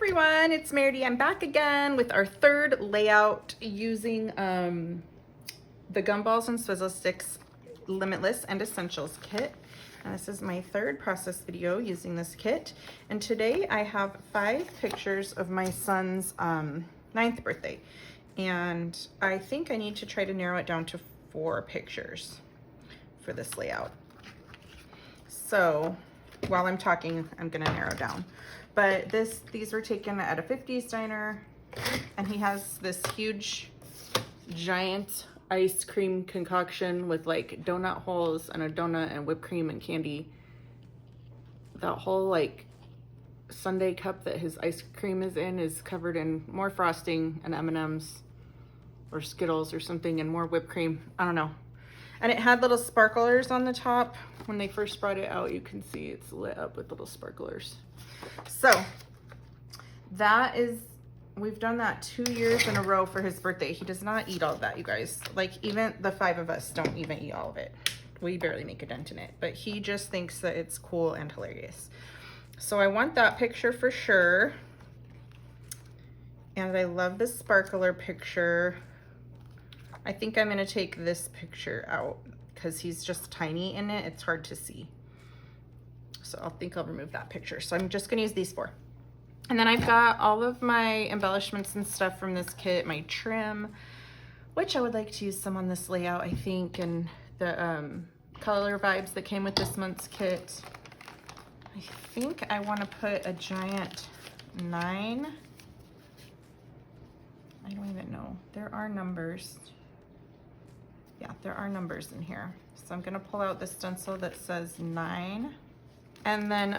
everyone, it's Meridy. I'm back again with our third layout using the Gumballs Swizzle Sticks Limitless and Essentials Kit. And this is my third process video using this kit. And today I have 5 pictures of my son's 9th birthday. And I think I need to try to narrow it down to 4 pictures for this layout. So while I'm talking, I'm gonna narrow down. But these were taken at a 50s diner, and he has this huge, giant ice cream concoction with like donut holes and a donut and whipped cream and candy. That whole like sundae cup that his ice cream is in is covered in more frosting and M&Ms or Skittles or something and more whipped cream. I don't know. And it had little sparklers on the top. When they first brought it out, you can see it's lit up with little sparklers. So that is, we've done that 2 years in a row for his birthday. He does not eat all of that, you guys. Like, even the 5 of us don't even eat all of it. We barely make a dent in it, but he just thinks that it's cool and hilarious. So I want that picture for sure. And I love the sparkler picture. I think I'm gonna take this picture out because he's just tiny in it. It's hard to see. So I think I'll remove that picture. So I'm just gonna use these 4. And then I've got all of my embellishments and stuff from this kit, my trim, which I would like to use some on this layout, I think, and the color vibes that came with this month's kit. I think I wanna put a giant 9. I don't even know. There are numbers. Yeah, there are numbers in here. So I'm gonna pull out the stencil that says 9. And then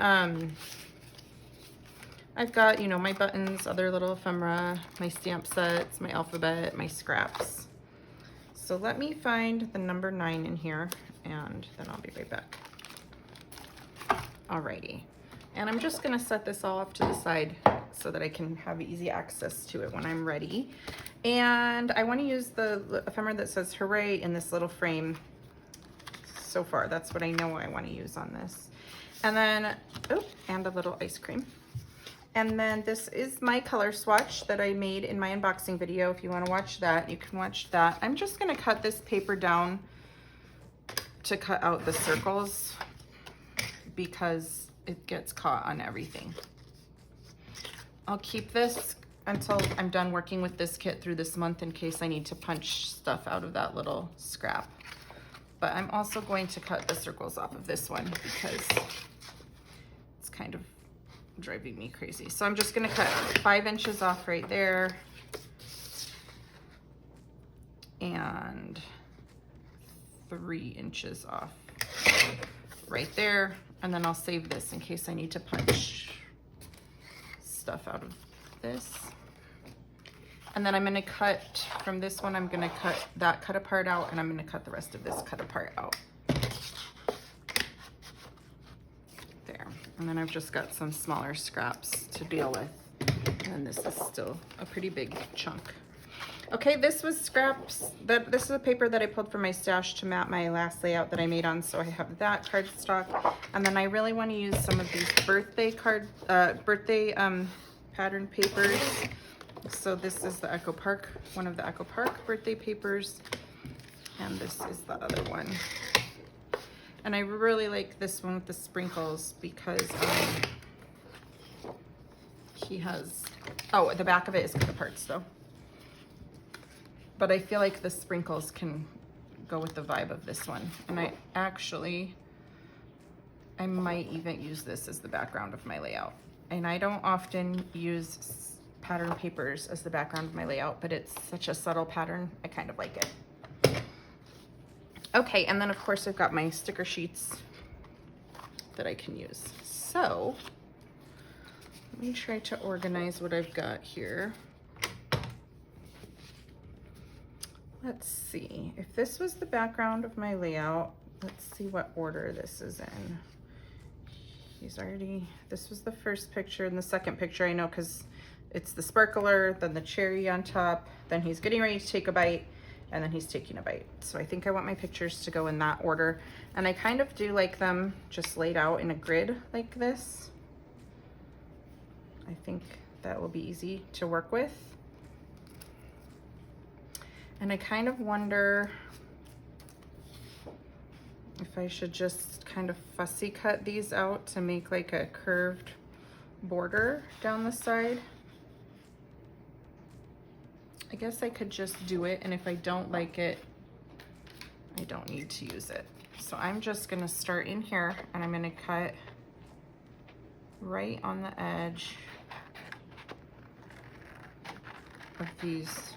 I've got, you know, my buttons, other little ephemera, my stamp sets, my alphabet, my scraps. So let me find the number 9 in here and then I'll be right back. Alrighty. And I'm just gonna set this all off to the side so that I can have easy access to it when I'm ready. And I wanna use the ephemera that says hooray in this little frame. So far, that's what I know I wanna use on this. And then, oh, and a little ice cream. And then this is my color swatch that I made in my unboxing video. If you wanna watch that, you can watch that. I'm just gonna cut this paper down to cut out the circles because it gets caught on everything. I'll keep this until I'm done working with this kit through this month in case I need to punch stuff out of that little scrap. But I'm also going to cut the circles off of this one because it's kind of driving me crazy. So I'm just gonna cut 5 inches off right there and 3 inches off right there. And then I'll save this in case I need to punch stuff out of this. And then I'm gonna cut from this one, I'm gonna cut that cut apart out and I'm gonna cut the rest of this cut apart out. There. And then I've just got some smaller scraps to deal with. And this is still a pretty big chunk. Okay, this was scraps. This is a paper that I pulled from my stash to map my last layout that I made on, so I have that cardstock. And then I really want to use some of these birthday pattern papers. So this is the Echo Park, one of the Echo Park birthday papers, and this is the other one. And I really like this one with the sprinkles because he has, oh, the back of it is cut apart still. But I feel like the sprinkles can go with the vibe of this one. And I might even use this as the background of my layout. And I don't often use pattern papers as the background of my layout, but it's such a subtle pattern, I kind of like it. Okay, and then of course I've got my sticker sheets that I can use. So, let me try to organize what I've got here. Let's see, if this was the background of my layout, let's see what order this is in. He's already, this was the first picture, and the second picture I know because it's the sparkler, then the cherry on top, then he's getting ready to take a bite, and then he's taking a bite. So I think I want my pictures to go in that order. And I kind of do like them just laid out in a grid like this. I think that will be easy to work with. And I kind of wonder if I should just kind of fussy cut these out to make like a curved border down the side. I guess I could just do it, and if I don't like it, I don't need to use it. So I'm just gonna start in here, and I'm gonna cut right on the edge of these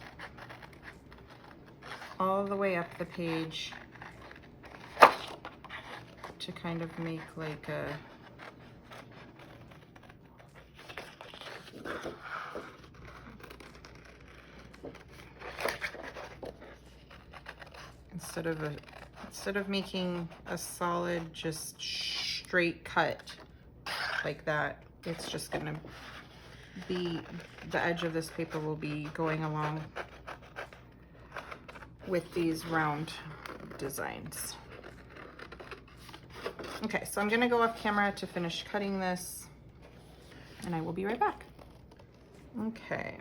all the way up the page to kind of make like a instead of making a solid just straight cut like that, it's just gonna be, the edge of this paper will be going along with these round designs. Okay, so I'm gonna go off camera to finish cutting this, and I will be right back. Okay.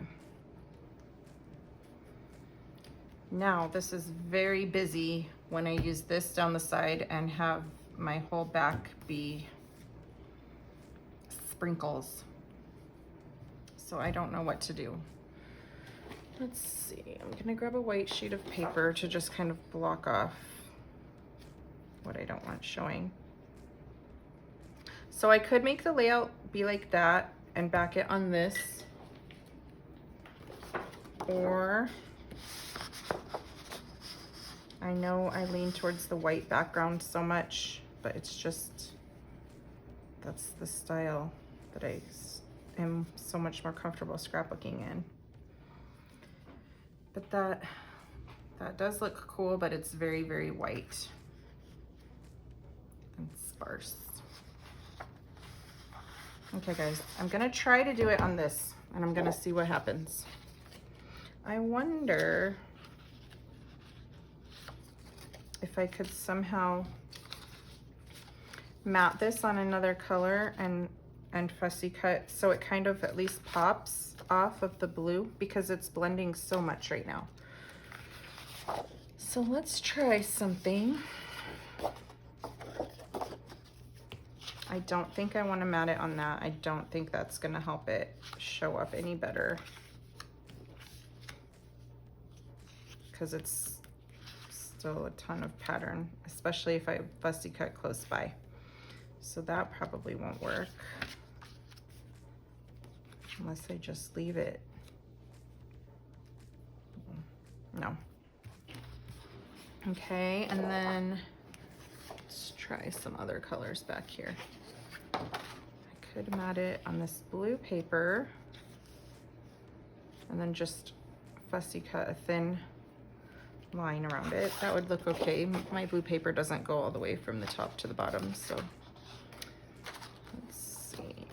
Now this is very busy when I use this down the side and have my whole back be sprinkles. So I don't know what to do. Let's see, I'm gonna grab a white sheet of paper to just kind of block off what I don't want showing. So I could make the layout be like that and back it on this, or I know I lean towards the white background so much, but it's just, that's the style that I am so much more comfortable scrapbooking in. But that does look cool, but it's very, very white and sparse. Okay guys, I'm gonna try to do it on this, and I'm gonna see what happens. I wonder if I could somehow matte this on another color and fussy cut so it kind of at least pops off of the blue, because it's blending so much right now. So let's try something. I don't think I want to matte it on that. I don't think that's going to help it show up any better, because it's still a ton of pattern, especially if I fussy cut close by. So that probably won't work unless I just leave it. No. Okay, and then let's try some other colors back here. I could matte it on this blue paper and then just fussy cut a thin line around it. That would look okay. My blue paper doesn't go all the way from the top to the bottom, so let's see.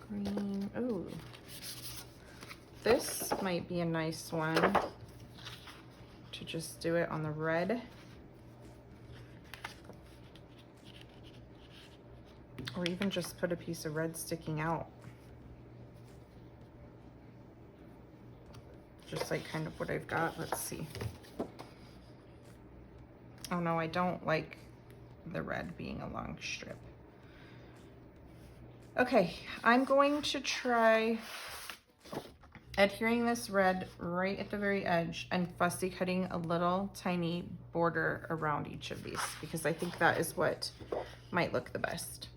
Green. Oh, this might be a nice one to just do it on the red, or even just put a piece of red sticking out, just like kind of what I've got. Let's see. Oh no, I don't like the red being a long strip. Okay, I'm going to try adhering this red right at the very edge and fussy cutting a little tiny border around each of these, because I think that is what might look the best.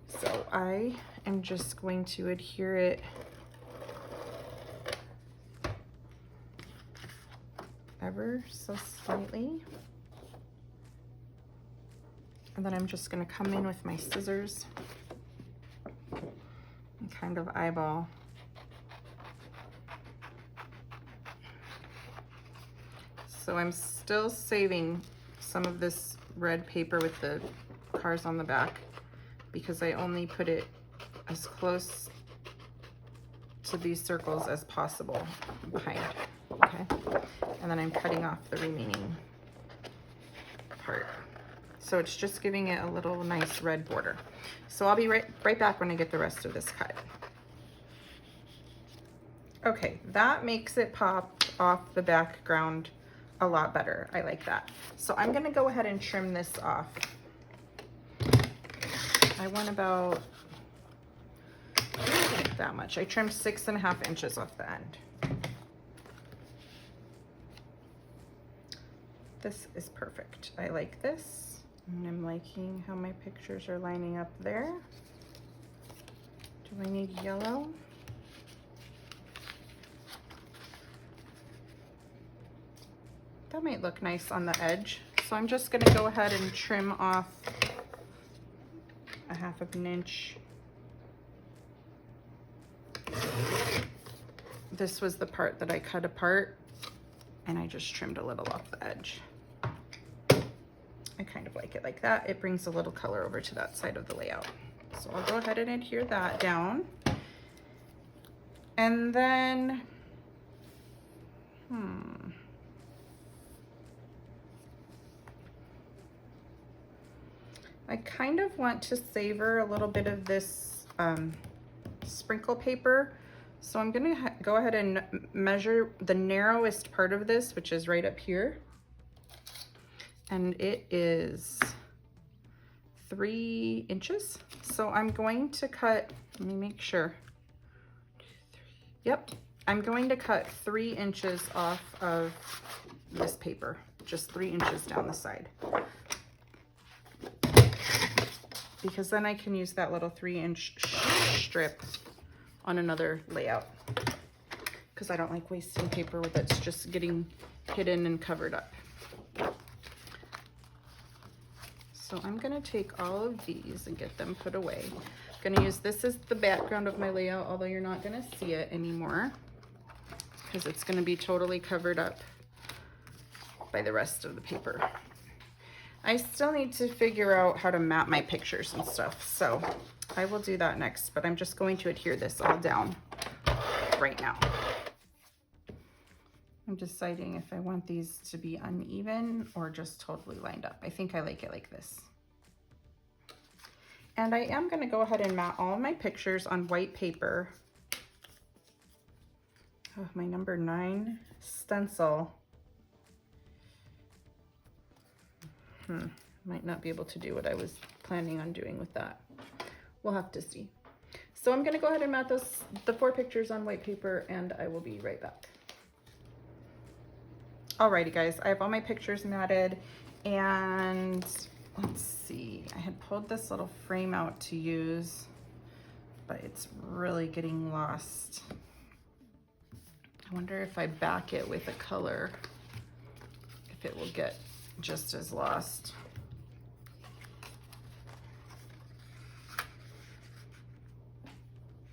So I am just going to adhere it ever so slightly. And then I'm just going to come in with my scissors and kind of eyeball. So I'm still saving some of this red paper with the cars on the back, because I only put it as close to these circles as possible behind, okay? And then I'm cutting off the remaining part. So it's just giving it a little nice red border. So I'll be right back when I get the rest of this cut. Okay, that makes it pop off the background a lot better. I like that. So I'm gonna go ahead and trim this off. I want about that much. I trimmed 6.5 inches off the end. This is perfect. I like this. And I'm liking how my pictures are lining up there. Do I need yellow? That might look nice on the edge. So I'm just gonna go ahead and trim off 1/2 inch. This was the part that I cut apart and I just trimmed a little off the edge. I kind of like it like that. It brings a little color over to that side of the layout. So I'll go ahead and adhere that down. And then, I kind of want to savor a little bit of this sprinkle paper. So I'm gonna go ahead and measure the narrowest part of this, which is right up here. And it is 3 inches. So I'm going to cut, let me make sure. 2, 3. Yep, I'm going to cut 3 inches off of this paper, just 3 inches down the side. Because then I can use that little 3-inch strip on another layout. Because I don't like wasting paper that's just getting hidden and covered up. So I'm gonna take all of these and get them put away. I'm gonna use this as the background of my layout, although you're not gonna see it anymore because it's gonna be totally covered up by the rest of the paper. I still need to figure out how to map my pictures and stuff, so I will do that next, but I'm just going to adhere this all down right now. I'm deciding if I want these to be uneven or just totally lined up. I think I like it like this. And I am going to go ahead and mat all of my pictures on white paper. Oh, my number 9 stencil. Might not be able to do what I was planning on doing with that. We'll have to see. So I'm going to go ahead and mat the 4 pictures on white paper, and I will be right back. Alrighty guys, I have all my pictures matted, and let's see, I had pulled this little frame out to use, but it's really getting lost. I wonder if I back it with a color, if it will get just as lost.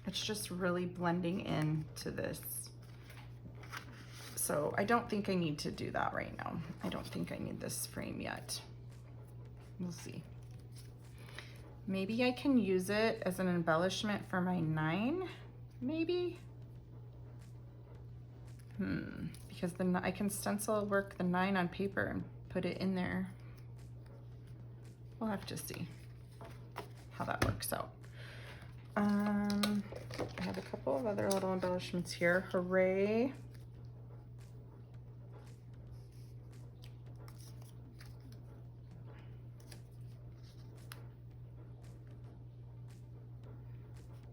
It's just really blending into this. So I don't think I need to do that right now. I don't think I need this frame yet. We'll see. Maybe I can use it as an embellishment for my 9, maybe? Because then I can stencil work the 9 on paper and put it in there. We'll have to see how that works out. I have a couple of other little embellishments here. Hooray.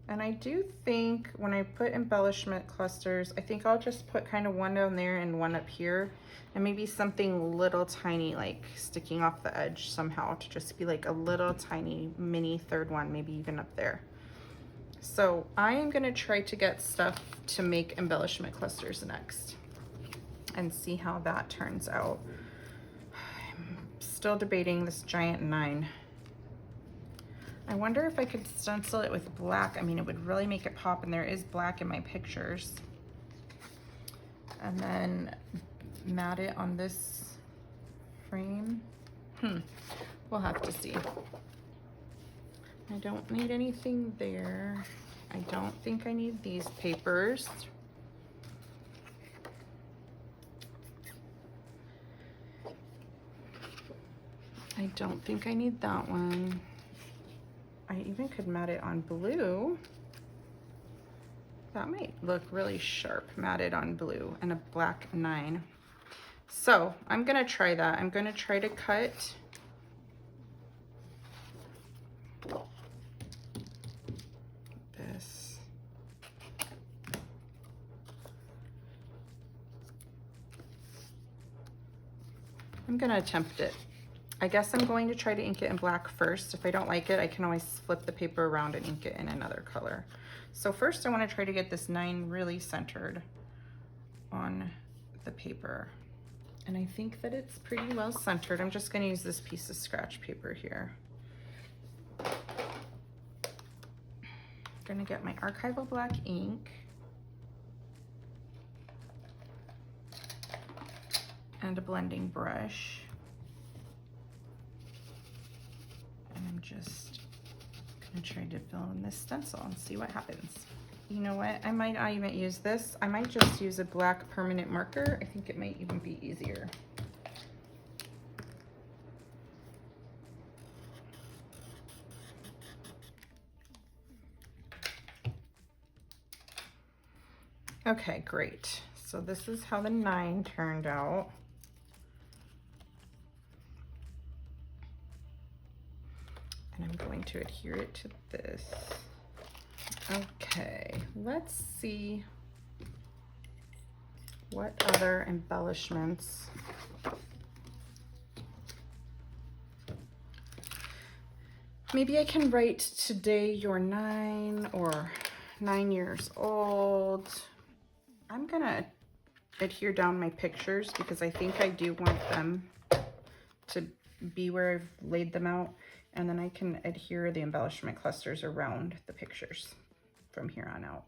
And I do think when I put embellishment clusters, I think I'll just put kind of one down there and one up here, and maybe something little tiny like sticking off the edge somehow to just be like a little tiny mini 3rd one, maybe even up there. So I am gonna try to get stuff to make embellishment clusters next and see how that turns out. I'm still debating this giant 9. I wonder if I could stencil it with black. I mean, it would really make it pop, and there is black in my pictures. And then mat it on this frame. We'll have to see. I don't need anything there. I don't think I need these papers. I don't think I need that one. I even could mat it on blue. That might look really sharp, matted on blue and a black 9. So I'm gonna try that. I'm gonna try to cut this. I'm gonna attempt it. I guess I'm going to try to ink it in black first. If I don't like it, I can always flip the paper around and ink it in another color. So first I want to try to get this 9 really centered on the paper. And I think that it's pretty well centered. I'm just going to use this piece of scratch paper here. I'm going to get my archival black ink. And a blending brush. And I'm just gonna try to fill in this stencil and see what happens. You know what? I might not even use this. I might just use a black permanent marker. I think it might even be easier. Okay, great. So this is how the 9 turned out. And I'm going to adhere it to this. Okay, let's see what other embellishments. Maybe I can write today you're 9 or 9 years old. I'm gonna adhere down my pictures because I think I do want them to be where I've laid them out. And then I can adhere the embellishment clusters around the pictures from here on out.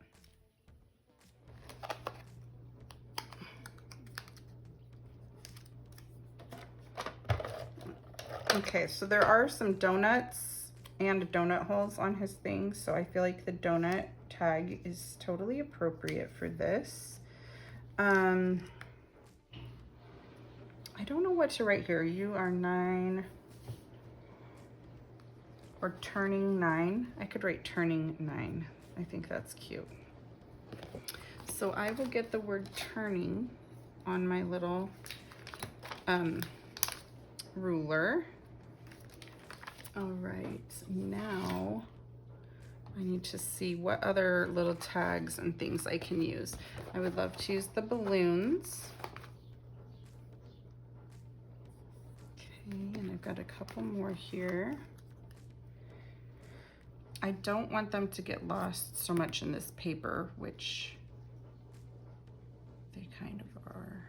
Okay, so there are some donuts and donut holes on his thing, so I feel like the donut tag is totally appropriate for this. I don't know what to write here. You are 9. Or turning 9. I could write turning 9. I think that's cute. So I will get the word turning on my little ruler. All right, now I need to see what other little tags and things I can use. I would love to use the balloons. Okay, and I've got a couple more here. I don't want them to get lost so much in this paper, which they kind of are.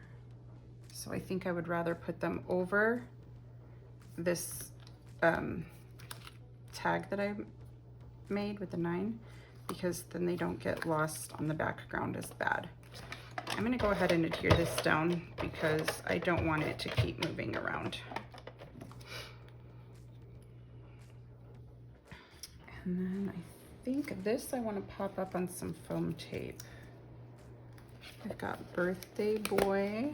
So I think I would rather put them over this tag that I made with the 9, because then they don't get lost on the background as bad. I'm gonna go ahead and adhere this down because I don't want it to keep moving around. And then I think this I want to pop up on some foam tape. I've got Birthday Boy.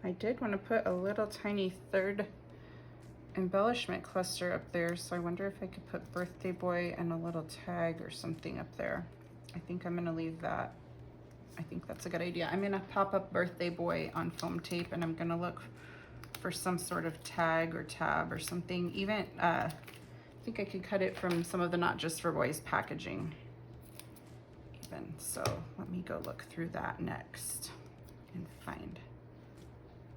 I did want to put a little tiny 3rd embellishment cluster up there, so I wonder if I could put Birthday Boy and a little tag or something up there. I think I'm going to leave that. I think that's a good idea. I'm going to pop up Birthday Boy on foam tape, and I'm going to look for some sort of tag or tab or something. Even I think I could cut it from some of the Not Just for Boys packaging even. So let me go look through that next and find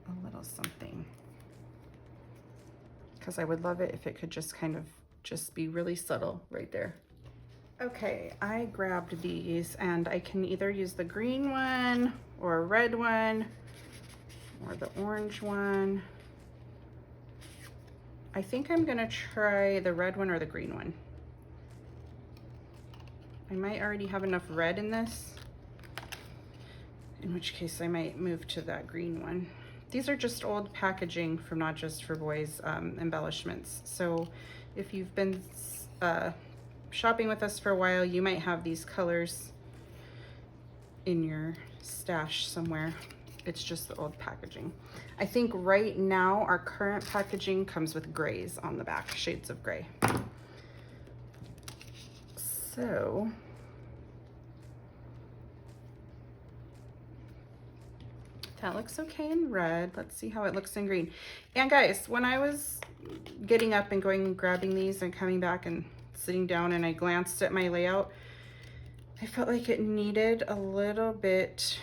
a little something, because I would love it if it could just kind of just be really subtle right there. Okay, I grabbed these, and I can either use the green one or a red one or the orange one. I think I'm gonna try the red one or the green one. I might already have enough red in this, in which case I might move to that green one. These are just old packaging from Not Just for Boys embellishments. So if you've been shopping with us for a while, you might have these colors in your stash somewhere. It's just the old packaging. I think right now our current packaging comes with grays on the back, shades of gray. So that looks okay in red. Let's see how it looks in green. And guys, when I was getting up and going and grabbing these and coming back and sitting down and I glanced at my layout, I felt like it needed a little bit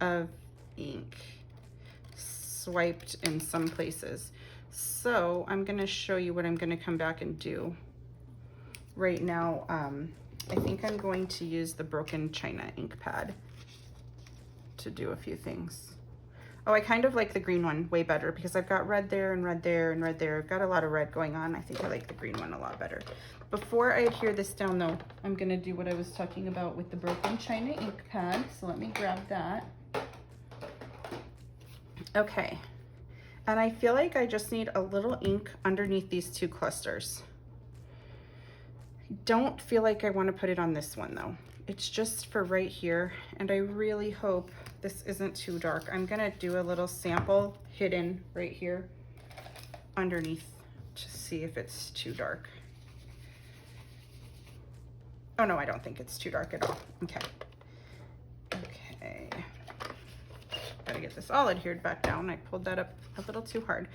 of ink swiped in some places. So I'm gonna show you what I'm gonna come back and do. Right now, I think I'm going to use the Broken China ink pad to do a few things. Oh, I kind of like the green one way better because I've got red there and red there and red there. I've got a lot of red going on. I think I like the green one a lot better. Before I adhere this down though, I'm gonna do what I was talking about with the Broken China ink pad. So let me grab that. Okay, and I feel like I just need a little ink underneath these two clusters. I don't feel like I want to put it on this one though. It's just for right here, and I really hope this isn't too dark. I'm gonna do a little sample hidden right here underneath to see if it's too dark. Oh no, I don't think it's too dark at all. Okay. Okay. Gotta get this all adhered back down. I pulled that up a little too hard.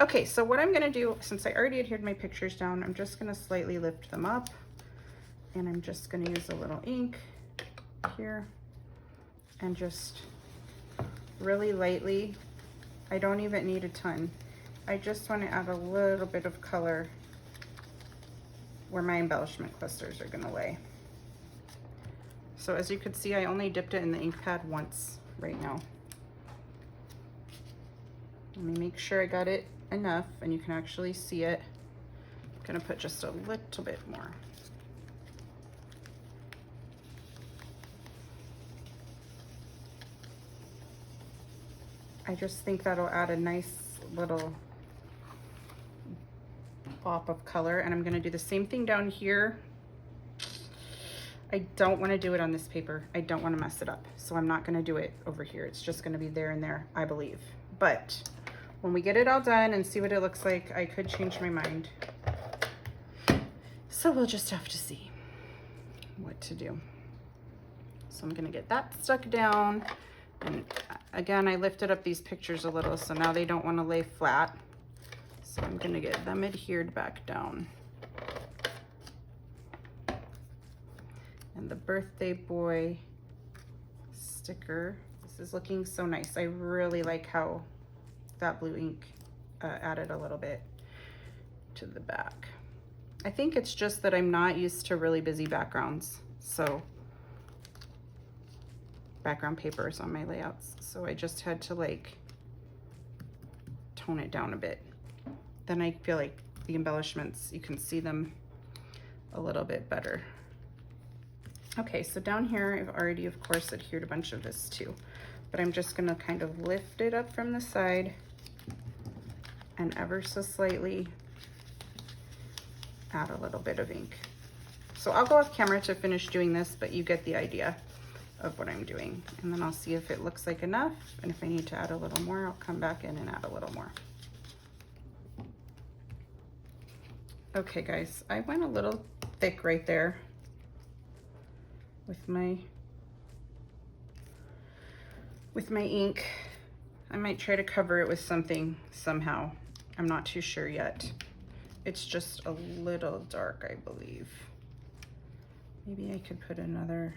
Okay, so what I'm gonna do, since I already adhered my pictures down, I'm just gonna slightly lift them up, and I'm just gonna use a little ink here and just really lightly. I don't even need a ton. I just want to add a little bit of color where my embellishment clusters are gonna lay. So as you can see, I only dipped it in the ink pad once right now. Let me make sure I got it enough and you can actually see it. I'm gonna put just a little bit more. I just think that'll add a nice little pop of color, and I'm gonna do the same thing down here. I don't wanna do it on this paper. I don't wanna mess it up. So I'm not gonna do it over here. It's just gonna be there and there, I believe. But when we get it all done and see what it looks like, I could change my mind. So we'll just have to see what to do. So I'm gonna get that stuck down. And again, I lifted up these pictures a little, so now they don't want to lay flat. So I'm going to get them adhered back down. And the birthday boy sticker, this is looking so nice. I really like how that blue ink added a little bit to the back. I think it's just that I'm not used to really busy backgrounds. So background papers on my layouts, so I just had to like tone it down a bit. Then I feel like the embellishments, you can see them a little bit better. Okay, so down here I've already of course adhered a bunch of this too, but I'm just gonna kind of lift it up from the side and ever so slightly add a little bit of ink. So I'll go off camera to finish doing this, but you get the idea of what I'm doing. And then I'll see if it looks like enough, and if I need to add a little more, I'll come back in and add a little more. Okay guys, I went a little thick right there with my ink. I might try to cover it with something somehow. I'm not too sure yet. It's just a little dark, I believe. Maybe I could put another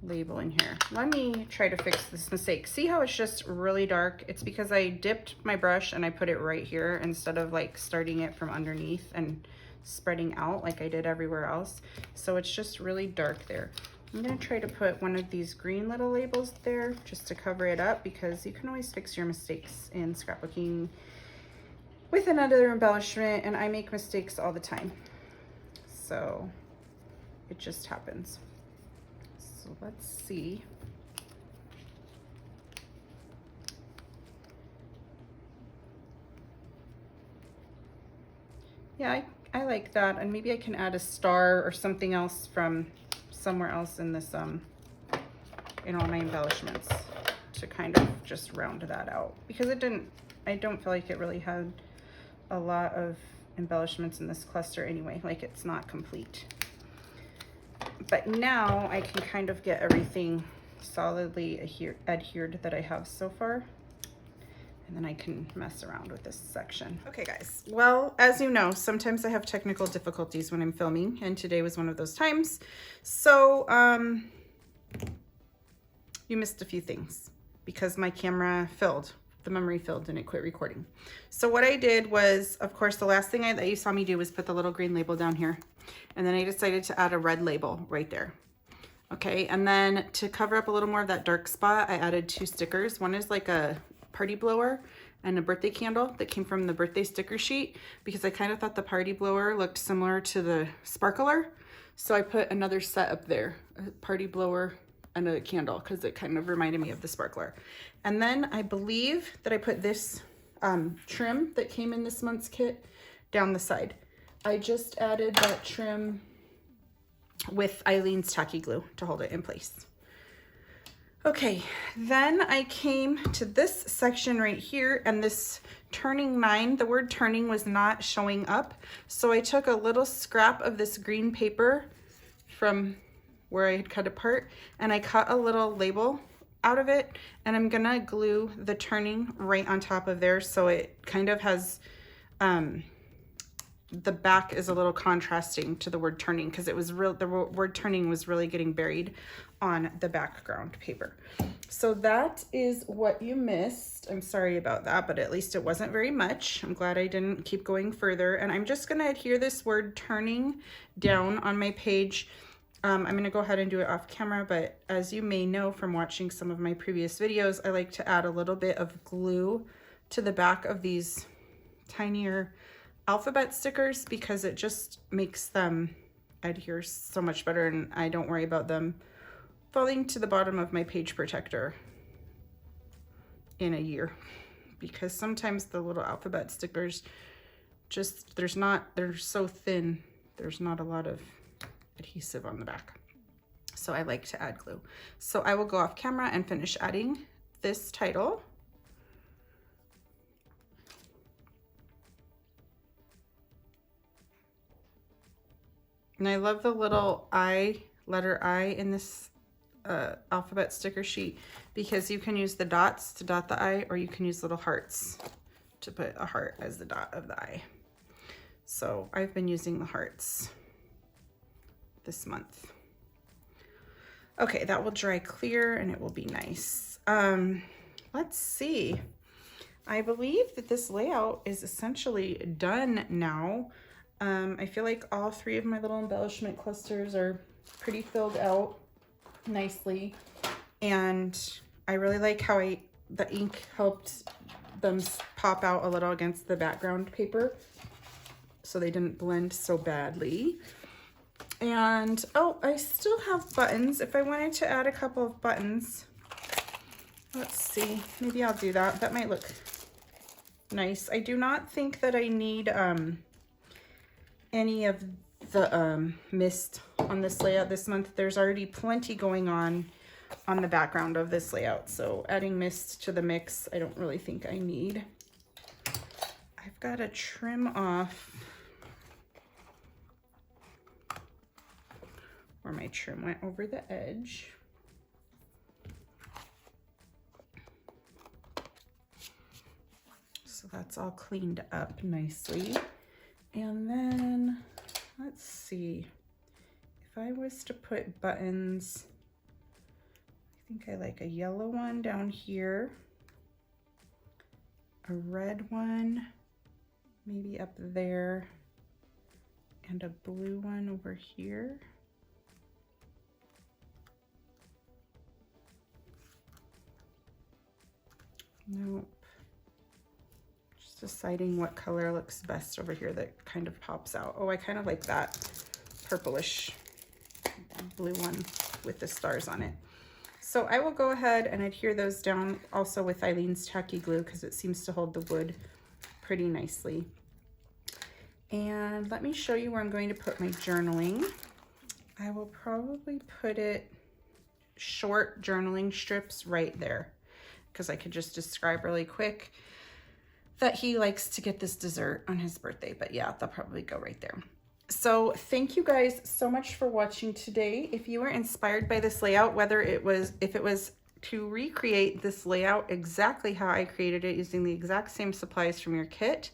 label in here. Let me try to fix this mistake. See how it's just really dark? It's because I dipped my brush and I put it right here instead of like starting it from underneath and spreading out like I did everywhere else. So it's just really dark there. I'm gonna try to put one of these green little labels there just to cover it up, because you can always fix your mistakes in scrapbooking with another embellishment, and I make mistakes all the time. So it just happens. So let's see. Yeah, I like that, and maybe I can add a star or something else from somewhere else in this in all my embellishments to kind of just round that out, because I don't feel like it really had a lot of embellishments in this cluster anyway, like it's not complete. But now I can kind of get everything solidly adhered that I have so far. And then I can mess around with this section. Okay guys, well, as you know, sometimes I have technical difficulties when I'm filming, and today was one of those times. So you missed a few things because my camera filled, the memory filled, and it quit recording. So what I did was, of course, the last thing that you saw me do was put the little green label down here. And then I decided to add a red label right there. Okay, and then to cover up a little more of that dark spot, I added 2 stickers. One is like a party blower and a birthday candle that came from the birthday sticker sheet, because I kind of thought the party blower looked similar to the sparkler. So I put another set up there, a party blower and a candle, because it kind of reminded me of the sparkler. And then I believe that I put this trim that came in this month's kit down the side. I just added that trim with Eileen's tacky glue to hold it in place. Okay, then I came to this section right here, and this turning 9, the word turning was not showing up. So I took a little scrap of this green paper from where I had cut apart, and I cut a little label out of it, and I'm gonna glue the turning right on top of there, so it kind of has, the back is a little contrasting to the word turning, because it was the word turning was really getting buried on the background paper. So that is what you missed. I'm sorry about that, but at least it wasn't very much. I'm glad I didn't keep going further. And I'm just gonna adhere this word turning down on my page. I'm gonna go ahead and do it off camera, but as you may know from watching some of my previous videos, I like to add a little bit of glue to the back of these tinier alphabet stickers, because it just makes them adhere so much better, and I don't worry about them falling to the bottom of my page protector in a year, because sometimes the little alphabet stickers just, they're so thin, there's not a lot of adhesive on the back. So I like to add glue. So I will go off camera and finish adding this title. And I love the little I, letter I in this alphabet sticker sheet, because you can use the dots to dot the I, or you can use little hearts to put a heart as the dot of the I. So I've been using the hearts this month. Okay, that will dry clear and it will be nice. Let's see. I believe that this layout is essentially done now. I feel like all 3 of my little embellishment clusters are pretty filled out nicely, and I really like how the ink helped them pop out a little against the background paper, so they didn't blend so badly. And oh, I still have buttons. If I wanted to add a couple of buttons, let's see, maybe I'll do that. That might look nice. I do not think that I need any of the mist on this layout this month. There's already plenty going on the background of this layout, so adding mist to the mix I don't really think I need. I've got to trim off where my trim went over the edge. So that's all cleaned up nicely. And then let's see, if I was to put buttons, I think I like a yellow one down here, a red one maybe up there, and a blue one over here. Nope. Just deciding what color looks best over here that kind of pops out. Oh, I kind of like that purplish blue one with the stars on it. So I will go ahead and adhere those down also with Eileen's tacky glue, because it seems to hold the wood pretty nicely. And let me show you where I'm going to put my journaling. I will probably put it short journaling strips right there, because I could just describe really quick that he likes to get this dessert on his birthday. But yeah, they'll probably go right there. So thank you guys so much for watching today. If you were inspired by this layout, whether it was, if it was to recreate this layout exactly how I created it using the exact same supplies from your kit,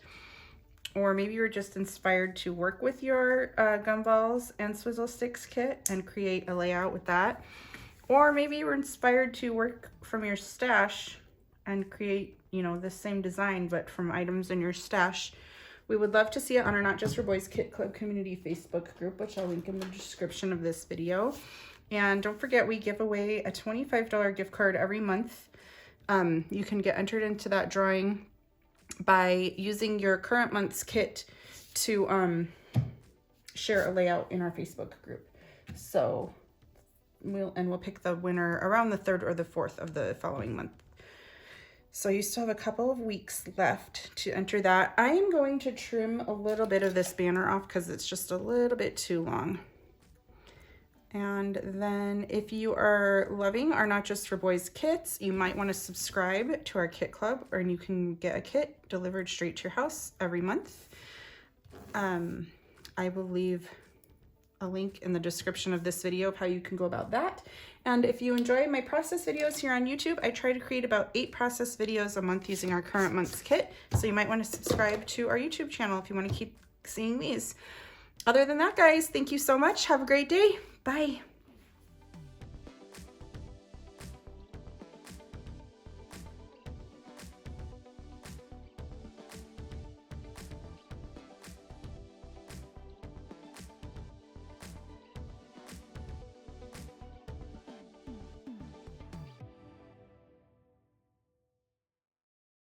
or maybe you were just inspired to work with your Gumballs and Swizzle Sticks kit and create a layout with that, or maybe you were inspired to work from your stash and create, you know, the same design but from items in your stash, we would love to see it on our Not Just for Boys Kit Club community Facebook group, which I'll link in the description of this video. And don't forget, we give away a $25 gift card every month. You can get entered into that drawing by using your current month's kit to share a layout in our Facebook group. So we'll pick the winner around the 3rd or the 4th of the following month. So you still have a couple of weeks left to enter that. I am going to trim a little bit of this banner off because it's just a little bit too long. And then if you are loving our Not Just for Boys kits, you might want to subscribe to our kit club, and you can get a kit delivered straight to your house every month. I will leave a link in the description of this video of how you can go about that. And if you enjoy my process videos here on YouTube, I try to create about 8 process videos a month using our current month's kit. So you might want to subscribe to our YouTube channel if you want to keep seeing these. Other than that, guys, thank you so much. Have a great day. Bye.